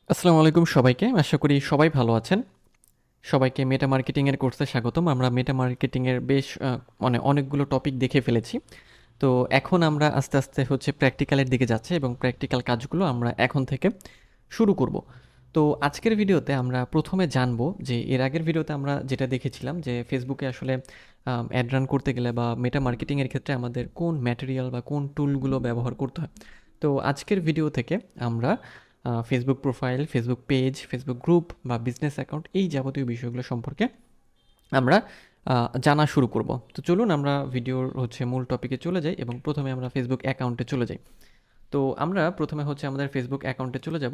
আসসালামু আলাইকুম সবাইকে। আশা করি সবাই ভালো আছেন। সবাইকে মেটা মার্কেটিংয়ের কোর্সে স্বাগতম। আমরা মেটা মার্কেটিংয়ের বেশ মানে অনেকগুলো টপিক দেখে ফেলেছি। তো এখন আমরা আস্তে আস্তে প্র্যাকটিক্যালের দিকে যাচ্ছি এবং প্র্যাকটিক্যাল কাজগুলো আমরা এখন থেকে শুরু করব। তো আজকের ভিডিওতে আমরা প্রথমে জানবো যে এর আগের ভিডিওতে আমরা যেটা দেখেছিলাম যে ফেসবুকে আসলে অ্যাড রান করতে গেলে বা মেটা মার্কেটিংয়ের ক্ষেত্রে আমাদের কোন ম্যাটেরিয়াল বা কোন টুলগুলো ব্যবহার করতে হয়। তো আজকের ভিডিও থেকে আমরা Facebook profile, Facebook page, Facebook group বা বিজনেস অ্যাকাউন্ট এই যাবতীয় বিষয়গুলো সম্পর্কে আমরা জানা শুরু করব। তো চলুন আমরা ভিডিওর মূল টপিকে চলে যাই এবং প্রথমে আমরা ফেসবুক অ্যাকাউন্টে চলে যাই। তো আমরা প্রথমে আমাদের ফেসবুক অ্যাকাউন্টে চলে যাব।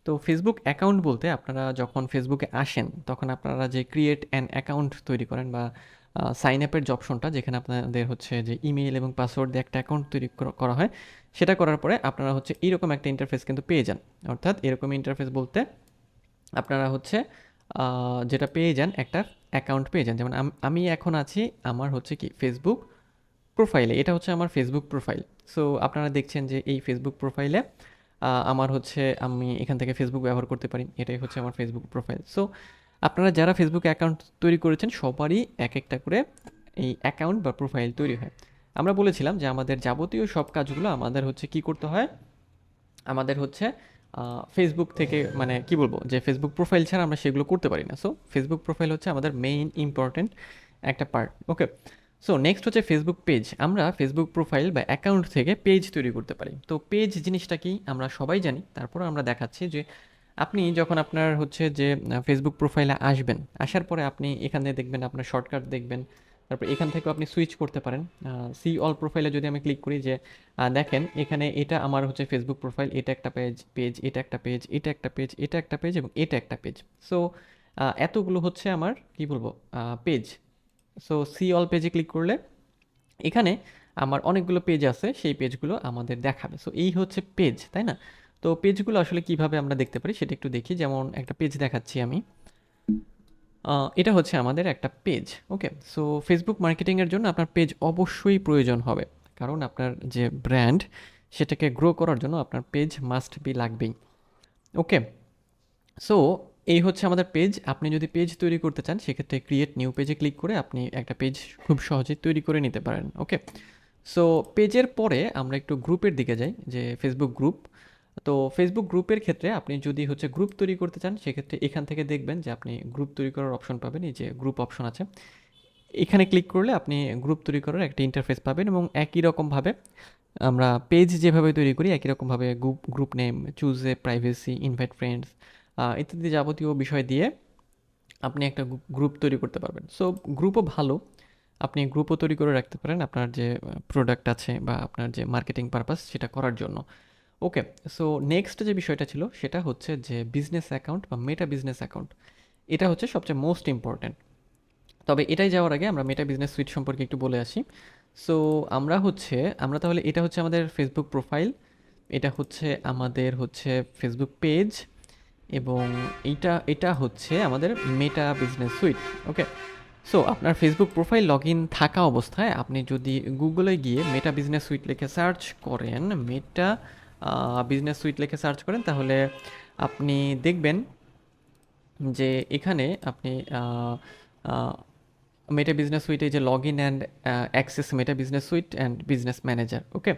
তো ফেসবুক অ্যাকাউন্ট বলতে আপনারা যখন ফেসবুকে আসেন তখন আপনারা যে ক্রিয়েট অ্যান অ্যাকাউন্ট তৈরি করেন বা সাইন আপের যে অপশনটা যেখানে আপনাদের যে ইমেইল এবং পাসওয়ার্ড দিয়ে একটা অ্যাকাউন্ট তৈরি করা হয়, সেটা করার পরে আপনারা এইরকম একটা ইন্টারফেস কিন্তু পেয়ে যান। অর্থাৎ এরকম ইন্টারফেস বলতে আপনারা যেটা পেয়ে যান একটা অ্যাকাউন্ট পেয়ে যান। যেমন আমি এখন আছি আমার কি ফেসবুক প্রোফাইলে, এটা আমার ফেসবুক প্রোফাইল। সো আপনারা দেখছেন যে এই ফেসবুক প্রোফাইলে আমার আমি এখান থেকে ফেসবুক ব্যবহার করতে পারি, এটাই আমার ফেসবুক প্রোফাইল। সো আপনারা যারা ফেসবুক অ্যাকাউন্ট তৈরি করেছেন সবারই এক একটা করে এই অ্যাকাউন্ট বা প্রোফাইল তৈরি হয়। আমরা বলেছিলাম যে আমাদের যাবতীয় সব কাজগুলো আমাদের কি করতে হয়, আমাদের ফেসবুক থেকে মানে কি বলবো যে ফেসবুক প্রোফাইল ছাড়া আমরা সেগুলো করতে পারি না। সো ফেসবুক প্রোফাইল আমাদের মেইন ইম্পর্টেন্ট একটা পার্ট। ওকে, সো নেক্সট ফেসবুক পেজ। আমরা ফেসবুক প্রোফাইল বা অ্যাকাউন্ট থেকে পেজ তৈরি করতে পারি। তো পেজ জিনিসটা কি আমরা সবাই জানি, তারপরে আমরা দেখাচ্ছি যে আপনি যখন আপনার যে ফেসবুক প্রোফাইলে আসবেন, আসার পরে আপনি এখানে দেখবেন আপনার শর্টকাট দেখবেন। তারপর এখান থেকেও আপনি সুইচ করতে পারেন। সি অল প্রোফাইলে যদি আমি ক্লিক করি যে দেখেন এখানে এটা আমার ফেসবুক প্রোফাইল, এটা একটা পেজ, এটা একটা পেজ, এটা একটা পেজ, এটা একটা পেজ এবং এটা একটা পেজ। সো এতগুলো আমার কি বলবো পেজ। সো সি অল পেজে ক্লিক করলে এখানে আমার অনেকগুলো পেজ আছে, সেই পেজগুলো আমাদের দেখাবে। সো এই পেজ, তাই না? তো পেজগুলো আসলে কিভাবে আমরা দেখতে পারি সেটা একটু দেখি। যেমন একটা পেজ দেখাচ্ছি আমি। এটা আমাদের একটা পেজ। ওকে, সো ফেসবুক মার্কেটিংয়ের জন্য আপনার পেজ অবশ্যই প্রয়োজন হবে, কারণ আপনার যে ব্র্যান্ড সেটাকে গ্রো করার জন্য আপনার পেজ মাস্ট বি লাগবেই। ওকে, সো এই আমাদের পেজ। আপনি যদি পেজ তৈরি করতে চান সেক্ষেত্রে ক্রিয়েট নিউ পেজে ক্লিক করে আপনি একটা পেজ খুব সহজেই তৈরি করে নিতে পারেন। ওকে, সো পেজের পরে আমরা একটু গ্রুপের দিকে যাই, যে ফেসবুক গ্রুপ। তো ফেসবুক গ্রুপের ক্ষেত্রে আপনি যদি গ্রুপ তৈরি করতে চান সেক্ষেত্রে এখান থেকে দেখবেন যে আপনি গ্রুপ তৈরি করার অপশন পাবেন। এই যে গ্রুপ অপশন আছে, এখানে ক্লিক করলে আপনি গ্রুপ তৈরি করার একটা ইন্টারফেস পাবেন এবং একই রকমভাবে আমরা পেজ যেভাবে তৈরি করি একই রকমভাবে group name, choose a privacy, invite friends ইত্যাদি যাবতীয় বিষয় দিয়ে আপনি একটা গ্রুপ তৈরি করতে পারবেন। সো গ্রুপও ভালো, আপনি গ্রুপও তৈরি করে রাখতে পারেন আপনার যে প্রোডাক্ট আছে বা আপনার যে মার্কেটিং পারপাস সেটা করার জন্য। ওকে, সো নেক্সট যে বিষয়টা ছিল সেটা যে বিজনেস অ্যাকাউন্ট বা মেটা বিজনেস অ্যাকাউন্ট। এটা সবচেয়ে মোস্ট ইম্পর্ট্যান্ট। তবে এটাই যাওয়ার আগে আমরা মেটা বিজনেস সুইট সম্পর্কে একটু বলে আসি। সো আমরা তাহলে এটা আমাদের ফেসবুক প্রোফাইল, এটা আমাদের ফেসবুক পেজ এবং এটা আমাদের মেটা বিজনেস সুইট। ওকে, সো আপনার ফেসবুক প্রোফাইল লগ ইন থাকা অবস্থায় আপনি যদি গুগলে গিয়ে মেটা বিজনেস সুইট লিখে সার্চ করেন, মেটা বিজনেস সুইট লিখে সার্চ করেন, তাহলে আপনি দেখবেন যে এখানে আপনি মেটা বিজনেস সুইটে যে log in and access meta business suite and business manager. Okay,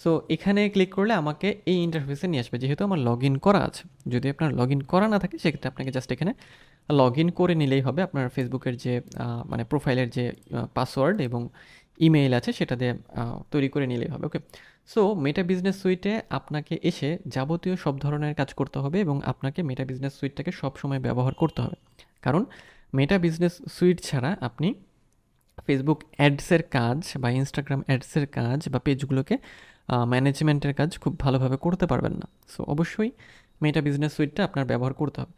so এখানে ক্লিক করলে আমাকে এই ইন্টারফেসে নিয়ে আসবে, যেহেতু আমার লগ ইন করা আছে। যদি আপনার লগ ইন করা না থাকে সেক্ষেত্রে আপনাকে জাস্ট এখানে লগ ইন করে নিলেই হবে। আপনার ফেসবুকের যে মানে প্রোফাইলের যে পাসওয়ার্ড এবং ইমেইল আছে সেটা দিয়ে তৈরি করে নিলেই হবে। ওকে, সো মেটা বিজনেস সুইটে আপনাকে এসে যাবতীয় সব ধরনের কাজ করতে হবে এবং আপনাকে মেটা বিজনেস সুইটটাকে সবসময় ব্যবহার করতে হবে, কারণ মেটা বিজনেস সুইট ছাড়া আপনি ফেসবুক অ্যাডসের কাজ বা ইনস্টাগ্রাম অ্যাডসের কাজ বা পেজগুলোকে ম্যানেজমেন্টের কাজ খুব ভালোভাবে করতে পারবেন না। সো অবশ্যই মেটা বিজনেস সুইটটা আপনার ব্যবহার করতে হবে।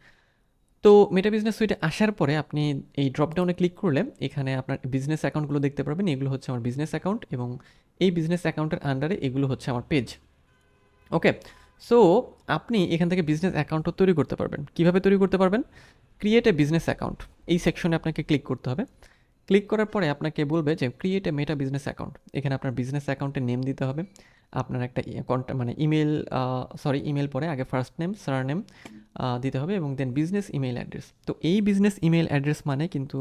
তো মেটা বিজনেস সুইটে আসার পরে আপনি এই ড্রপডাউনে ক্লিক করলে এখানে আপনার বিজনেস অ্যাকাউন্টগুলো দেখতে পারবেন। এগুলো আমার বিজনেস অ্যাকাউন্ট এবং এই বিজনেস অ্যাকাউন্টের আন্ডারে এগুলো আমার পেজ। ওকে, সো আপনি এখান থেকে বিজনেস অ্যাকাউন্টও তৈরি করতে পারবেন। কিভাবে তৈরি করতে পারবেন? ক্রিয়েট এ বিজনেস অ্যাকাউন্ট, এই সেকশনে আপনাকে ক্লিক করতে হবে। ক্লিক করার পরে আপনাকে বলবে যে create a meta business account. এখানে আপনার বিজনেস অ্যাকাউন্টের নেম দিতে হবে, আপনার একটা মানে ইমেল, ইমেল পরে আগে ফার্স্ট নেম, সার নেম, দিতে হবে এবং দেন বিজনেস ইমেল অ্যাড্রেস। তো এই বিজনেস ইমেল অ্যাড্রেস মানে কিন্তু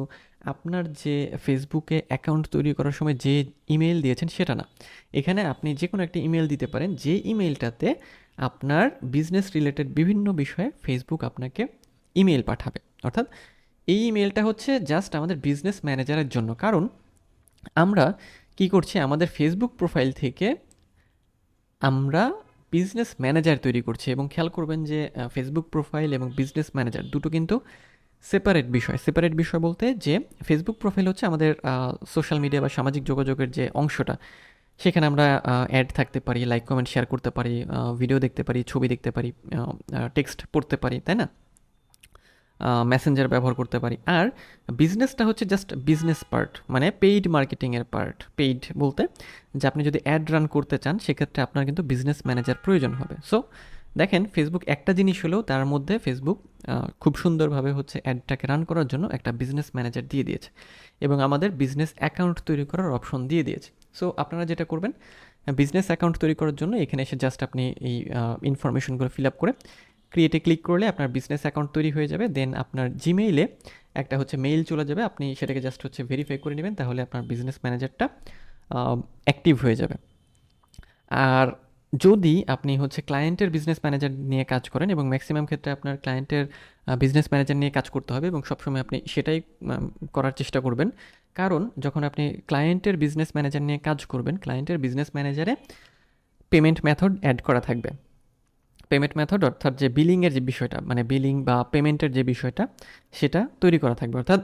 আপনার যে ফেসবুকে অ্যাকাউন্ট তৈরি করার সময় যে ইমেল দিয়েছেন সেটা না। এখানে আপনি যে কোনো একটা ইমেল দিতে পারেন, যে ইমেলটাতে আপনার বিজনেস রিলেটেড বিভিন্ন বিষয়ে ফেসবুক আপনাকে ইমেল পাঠাবে। অর্থাৎ এই ইমেলটা হচ্ছে জাস্ট আমাদের বিজনেস ম্যানেজারের জন্য, কারণ আমরা কি করছি, আমাদের ফেসবুক প্রোফাইল থেকে আমরা বিজনেস ম্যানেজার তৈরি করছি। এবং খেয়াল করবেন যে ফেসবুক প্রোফাইল এবং বিজনেস ম্যানেজার দুটো কিন্তু সেপারেট বিষয়। সেপারেট বিষয় বলতে যে ফেসবুক প্রোফাইল হচ্ছে আমাদের সোশ্যাল মিডিয়া বা সামাজিক যোগাযোগের যে অংশটা, সেখানে আমরা অ্যাড থাকতে পারি, লাইক কমেন্ট শেয়ার করতে পারি, ভিডিও দেখতে পারি, ছবি দেখতে পারি, টেক্সট পড়তে পারি, তাই না, মেসেঞ্জার ব্যবহার করতে পারি। আর বিজনেসটা হচ্ছে জাস্ট বিজনেস পার্ট, মানে পেইড মার্কেটিংয়ের পার্ট। পেইড বলতে যে আপনি যদি অ্যাড রান করতে চান সেক্ষেত্রে আপনার কিন্তু বিজনেস ম্যানেজার প্রয়োজন হবে। সো দেখেন, ফেসবুক একটা জিনিস হলেও তার মধ্যে ফেসবুক খুব সুন্দরভাবে হচ্ছে অ্যাডটাকে রান করার জন্য একটা বিজনেস ম্যানেজার দিয়ে দিয়েছে এবং আমাদের বিজনেস অ্যাকাউন্ট তৈরি করার অপশন দিয়ে দিয়েছে। সো আপনারা যেটা করবেন, বিজনেস অ্যাকাউন্ট তৈরি করার জন্য এখানে এসে জাস্ট আপনি এই ইনফরমেশনগুলো ফিল আপ করে ক্রিয়েটে ক্লিক করলে আপনার বিজনেস অ্যাকাউন্ট তৈরি হয়ে যাবে। দেন আপনার জিমেইলে একটা হচ্ছে মেইল চলে যাবে, আপনি সেটাকে জাস্ট হচ্ছে ভেরিফাই করে নেবেন, তাহলে আপনার বিজনেস ম্যানেজারটা অ্যাক্টিভ হয়ে যাবে। আর যদি আপনি হচ্ছে ক্লায়েন্টের বিজনেস ম্যানেজার নিয়ে কাজ করেন, এবং ম্যাক্সিমাম ক্ষেত্রে আপনার ক্লায়েন্টের বিজনেস ম্যানেজার নিয়ে কাজ করতে হবে এবং সবসময় আপনি সেটাই করার চেষ্টা করবেন, কারণ যখন আপনি ক্লায়েন্টের বিজনেস ম্যানেজার নিয়ে কাজ করবেন, ক্লায়েন্টের বিজনেস ম্যানেজারে পেমেন্ট মেথড অ্যাড করা থাকবে। পেমেন্ট মেথড অর্থাৎ যে বিলিংয়ের যে বিষয়টা, মানে বিলিং বা পেমেন্টের যে বিষয়টা, সেটা তৈরি করা থাকবে। অর্থাৎ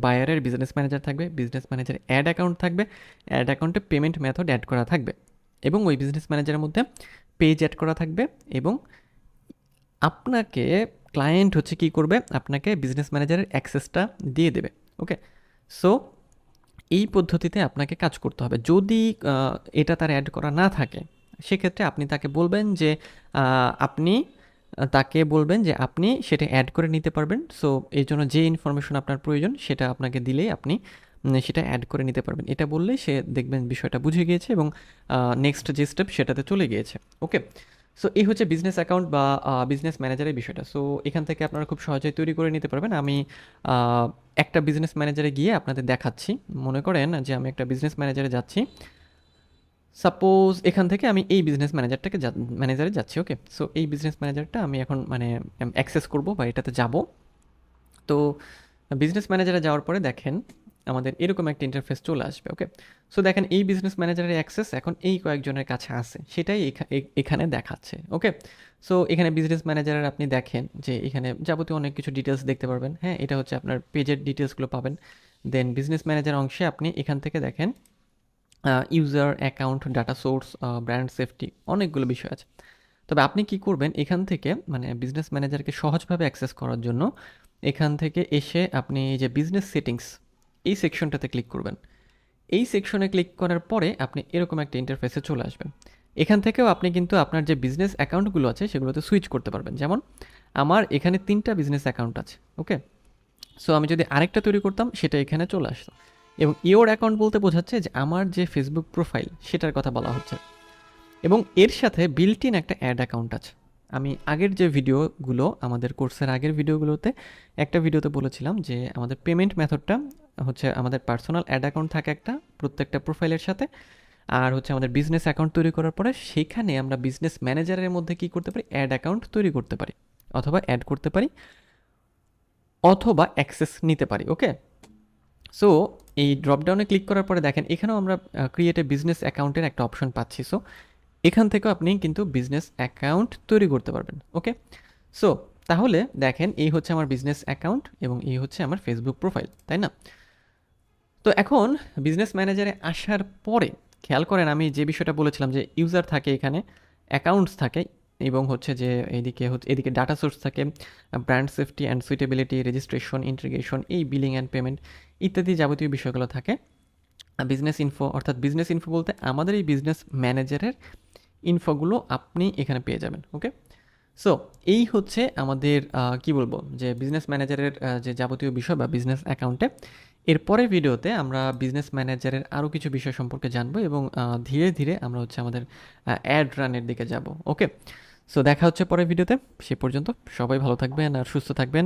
বায়ারের বিজনেস ম্যানেজার থাকবে, বিজনেস ম্যানেজারের অ্যাড অ্যাকাউন্ট থাকবে, অ্যাড অ্যাকাউন্টে পেমেন্ট মেথড অ্যাড করা থাকবে এবং ওই বিজনেস ম্যানেজারের মধ্যে পেজ অ্যাড করা থাকবে। এবং আপনাকে ক্লায়েন্ট হচ্ছে কী করবে, আপনাকে বিজনেস ম্যানেজারের অ্যাক্সেসটা দিয়ে দেবে। ওকে, সো এই পদ্ধতিতে আপনাকে কাজ করতে হবে। যদি এটা তার অ্যাড করা না থাকে সেক্ষেত্রে আপনি তাকে বলবেন যে আপনি সেটা অ্যাড করে নিতে পারবেন। সো এই জন্য যে ইনফরমেশন আপনার প্রয়োজন সেটা আপনাকে দিলেই আপনি সেটা অ্যাড করে নিতে পারবেন। এটা বললেই সে দেখবেন বিষয়টা বুঝে গিয়েছে এবং নেক্সট যে স্টেপ সেটাতে চলে গিয়েছে। ওকে, সো এই হচ্ছে বিজনেস অ্যাকাউন্ট বা বিজনেস ম্যানেজারের বিষয়টা। সো এখান থেকে আপনারা খুব সহজেই তৈরি করে নিতে পারবেন। আমি একটা বিজনেস ম্যানেজারে গিয়ে আপনাদের দেখাচ্ছি। মনে করেন যে আমি একটা বিজনেস ম্যানেজারে যাচ্ছি, সাপোজ এখান থেকে আমি এই বিজনেস ম্যানেজারে যাচ্ছি। ওকে, সো এই বিজনেস ম্যানেজারটা আমি এখন মানে অ্যাক্সেস করব বা এটাতে যাব। তো বিজনেস ম্যানেজারে যাওয়ার পরে দেখেন আমাদের এরকম একটা ইন্টারফেস চলে আসবে। ওকে, সো দেখেন এই বিজনেস ম্যানেজারের অ্যাক্সেস এখন এই কয়েকজনের কাছে আছে, সেটাই এখানে দেখাচ্ছে। ওকে, সো এখানে বিজনেস ম্যানেজারের আপনি দেখেন যে এখানে যাবতীয় অনেক কিছু ডিটেলস দেখতে পারবেন। হ্যাঁ, এটা হচ্ছে আপনার পেজের ডিটেলসগুলো পাবেন। দেন বিজনেস ম্যানেজার অংশে আপনি এখান থেকে দেখেন user, account, data source, brand safety, অনেকগুলো বিষয় আছে। তবে আপনি কি করবেন, এখান থেকে মানে বিজনেস ম্যানেজারকে সহজভাবে অ্যাক্সেস করার জন্য এখান থেকে এসে আপনি এই যে বিজনেস সেটিংস, এই সেকশনটাতে ক্লিক করবেন। এই সেকশনে ক্লিক করার পরে আপনি এরকম একটা ইন্টারফেসে চলে আসবেন। এখান থেকেও আপনি কিন্তু আপনার যে বিজনেস অ্যাকাউন্টগুলো আছে সেগুলোতে সুইচ করতে পারবেন। যেমন আমার এখানে 3টা বিজনেস অ্যাকাউন্ট আছে। ওকে, সো আমি যদি আরেকটা তৈরি করতাম সেটা এখানে চলে আসতো। এবং ইওর অ্যাকাউন্ট বলতে বোঝাচ্ছে যে আমার যে ফেসবুক প্রোফাইল সেটার কথা বলা হচ্ছে। এবং এর সাথে বিল্ট ইন একটা অ্যাড অ্যাকাউন্ট আছে। আমি আগের যে ভিডিওগুলো, আমাদের কোর্সের আগের ভিডিওগুলোতে একটা ভিডিওতে বলেছিলাম যে আমাদের পেমেন্ট মেথডটা হচ্ছে আমাদের পার্সোনাল অ্যাড অ্যাকাউন্ট থাকে একটা প্রত্যেকটা প্রোফাইলের সাথে, আর হচ্ছে আমাদের বিজনেস অ্যাকাউন্ট তৈরি করার পরে সেখানে আমরা বিজনেস ম্যানেজারের মধ্যে কী করতে পারি, অ্যাড অ্যাকাউন্ট তৈরি করতে পারি, অথবা অ্যাড করতে পারি, অথবা অ্যাক্সেস নিতে পারি। ওকে, সো এই ড্রপডাউনে ক্লিক করার পরে দেখেন এখানেও আমরা ক্রিয়েট এ বিজনেস অ্যাকাউন্টের একটা অপশন পাচ্ছি। সো এখান থেকেও আপনি কিন্তু বিজনেস অ্যাকাউন্ট তৈরি করতে পারবেন। ওকে, সো তাহলে দেখেন এই হচ্ছে আমার বিজনেস অ্যাকাউন্ট এবং এই হচ্ছে আমার ফেসবুক প্রোফাইল, তাই না? তো এখন বিজনেস ম্যানেজারে আসার পরে খেয়াল করেন আমি যে বিষয়টা বলেছিলাম যে ইউজার থাকে, এখানে অ্যাকাউন্টস থাকে, এবং হচ্ছে যে এদিকে ডাটা সোর্স থাকে, brand safety and suitability, registration, integration, এই বিলিং অ্যান্ড পেমেন্ট ইত্যাদি যাবতীয় বিষয়গুলো থাকে। বিজনেস ইনফো, অর্থাৎ বিজনেস ইনফো বলতে আমাদের এই বিজনেস ম্যানেজারের ইনফোগুলো আপনি এখানে পেয়ে যাবেন। ওকে, সো এই হচ্ছে আমাদের কি বলবো যে বিজনেস ম্যানেজারের যে যাবতীয় বিষয় বা বিজনেস অ্যাকাউন্টে। এরপরের ভিডিওতে আমরা বিজনেস ম্যানেজারের আরও কিছু বিষয় সম্পর্কে জানবো এবং ধীরে ধীরে আমরা হচ্ছে আমাদের অ্যাড রানের দিকে যাব। ওকে, সো দেখা হচ্ছে পরের ভিডিওতে। সে পর্যন্ত সবাই ভালো থাকবেন আর সুস্থ থাকবেন।